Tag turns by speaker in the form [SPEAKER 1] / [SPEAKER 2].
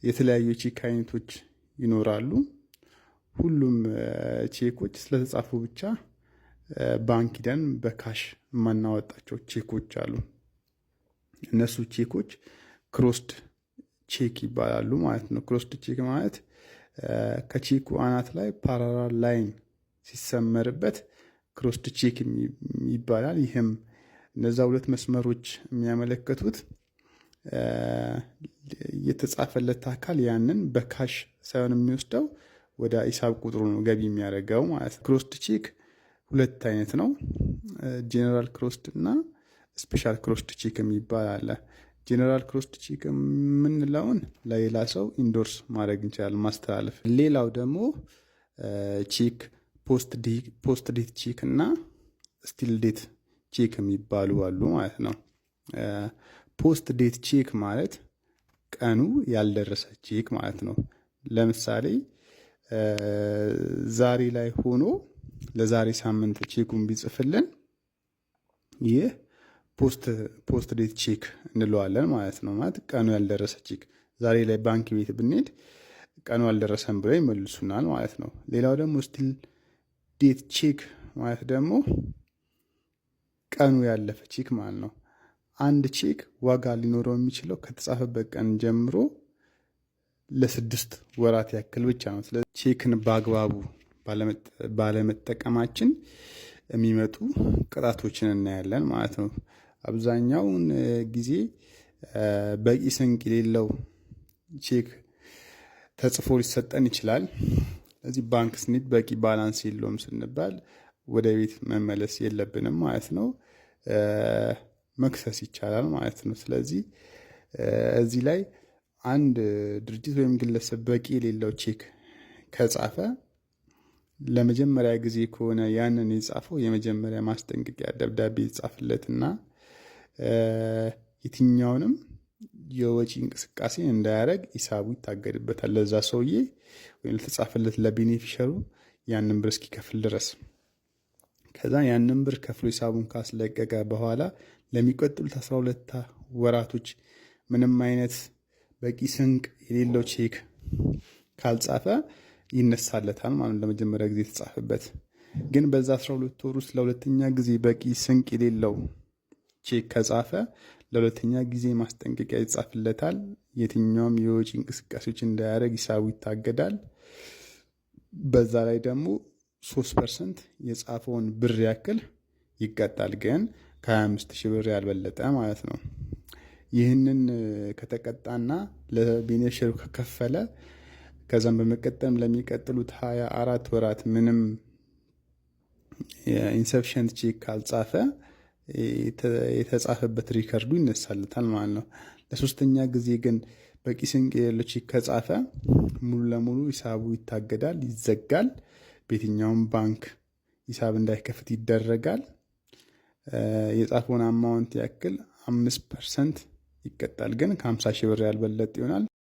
[SPEAKER 1] የተለያዩ ቼክ አይነቶች ይኖራሉ። ሁሉም ቼኮች ስለተጻፉ ብቻ ባንክ ሂደን በካሽ የማናወጣቸው ቼኮች አሉ። እነሱ ቼኮች ክሮስድ ቼክ ይባላሉ ማለት ነው። ክሮስድ ቼክ ማለት ከቼኩ አናት ላይ ፓራላል ላይን ሲሰመርበት ክሮስድ ቼክ ይባላል። ይህም እነዛ ሁለት መስመሮች የሚያመለክቱት የተጻፈለት አካል ያንን በካሽ ሳይሆን የሚወስደው ወደ ሂሳብ ቁጥሩ ነው ገቢ የሚያደርገው ማለት ነው። ክሮስድ ቼክ ሁለት አይነት ነው። ጄኔራል ክሮስድ እና ስፔሻል ክሮስድ ቼክ የሚባል አለ። ጄኔራል ክሮስድ ቼክ የምንለውን ለሌላ ሰው ኢንዶርስ ማድረግ እንችላለን፣ ማስተላለፍ። ሌላው ደግሞ ቼክ ፖስት ዴት ቼክ እና ስቲል ዴት ቼክ የሚባሉ አሉ ማለት ነው። ፖስት ዴት ቼክ ማለት ቀኑ ያልደረሰ ቼክ ማለት ነው። ለምሳሌ ዛሬ ላይ ሆኖ ለዛሬ ሳምንት ቼኩን ቢጽፍልን ይህ ፖስት ዴት ቼክ እንለዋለን ማለት ነው። ማለት ቀኑ ያልደረሰ ቼክ። ዛሬ ላይ ባንክ ቤት ብንሄድ ቀኑ አልደረሰም ብለው ይመልሱናል ማለት ነው። ሌላው ደግሞ ስቲል ዴት ቼክ ማለት ደግሞ ቀኑ ያለፈ ቼክ ማለት ነው። አንድ ቼክ ዋጋ ሊኖረው የሚችለው ከተጻፈበት ቀን ጀምሮ ለ6 ወራት ያክል ብቻ ነው። ስለዚህ ቼክን በአግባቡ ባለመጠቀማችን የሚመጡ ቅጣቶችን እናያለን ማለት ነው። አብዛኛውን ጊዜ በቂ ስንቅ የሌለው ቼክ ተጽፎ ሊሰጠን ይችላል። ስለዚህ ባንክ ስንሄድ በቂ ባላንስ የለውም ስንባል ወደ ቤት መመለስ የለብንም ማለት ነው። መክሰስ ይቻላል ማለት ነው። ስለዚህ እዚህ ላይ አንድ ድርጅት ወይም ግለሰብ በቂ የሌለው ቼክ ከጻፈ ለመጀመሪያ ጊዜ ከሆነ ያንን የጻፈው የመጀመሪያ ማስጠንቀቂያ ደብዳቤ ይጻፍለትና የትኛውንም የወጪ እንቅስቃሴ እንዳያደርግ ሂሳቡ ይታገድበታል። ለዛ ሰውዬ ወይም ለተጻፈለት ለቤኔፊሸሩ ያንን ብር እስኪከፍል ድረስ። ከዛ ያንን ብር ከፍሎ ሂሳቡን ካስለቀቀ በኋላ ለሚቀጥሉት 12 ወራቶች ምንም አይነት በቂ ስንቅ የሌለው ቼክ ካልጻፈ ይነሳለታል ማለት ለመጀመሪያ ጊዜ የተጻፈበት። ግን በዛ 12 ወር ውስጥ ለሁለተኛ ጊዜ በቂ ስንቅ የሌለው ቼክ ከጻፈ ለሁለተኛ ጊዜ ማስጠንቀቂያ ይጻፍለታል። የትኛውም የወጪ እንቅስቃሴዎች እንዳያደርግ ሂሳቡ ይታገዳል። በዛ ላይ ደግሞ 3% የጻፈውን ብር ያክል ይቀጣል። ግን ከ25,000 ብር ያልበለጠ ማለት ነው። ይህንን ከተቀጣና ለቤኔፊሸሩ ከከፈለ ከዛም በመቀጠልም ለሚቀጥሉት 24 ወራት ምንም ኢንሰፊሸንት ቼክ ካልጻፈ የተጻፈበት ሪከርዱ ይነሳለታል ማለት ነው። ለሶስተኛ ጊዜ ግን በቂ ስንቅ የሌለው ቼክ ከጻፈ ሙሉ ለሙሉ ሂሳቡ ይታገዳል፣ ይዘጋል። በየትኛውም ባንክ ሂሳብ እንዳይከፍት ይደረጋል። የጻፈውን አማውንት ያክል 5% ይቀጣል። ግን ከ50,000 ብር ያልበለጠ ይሆናል።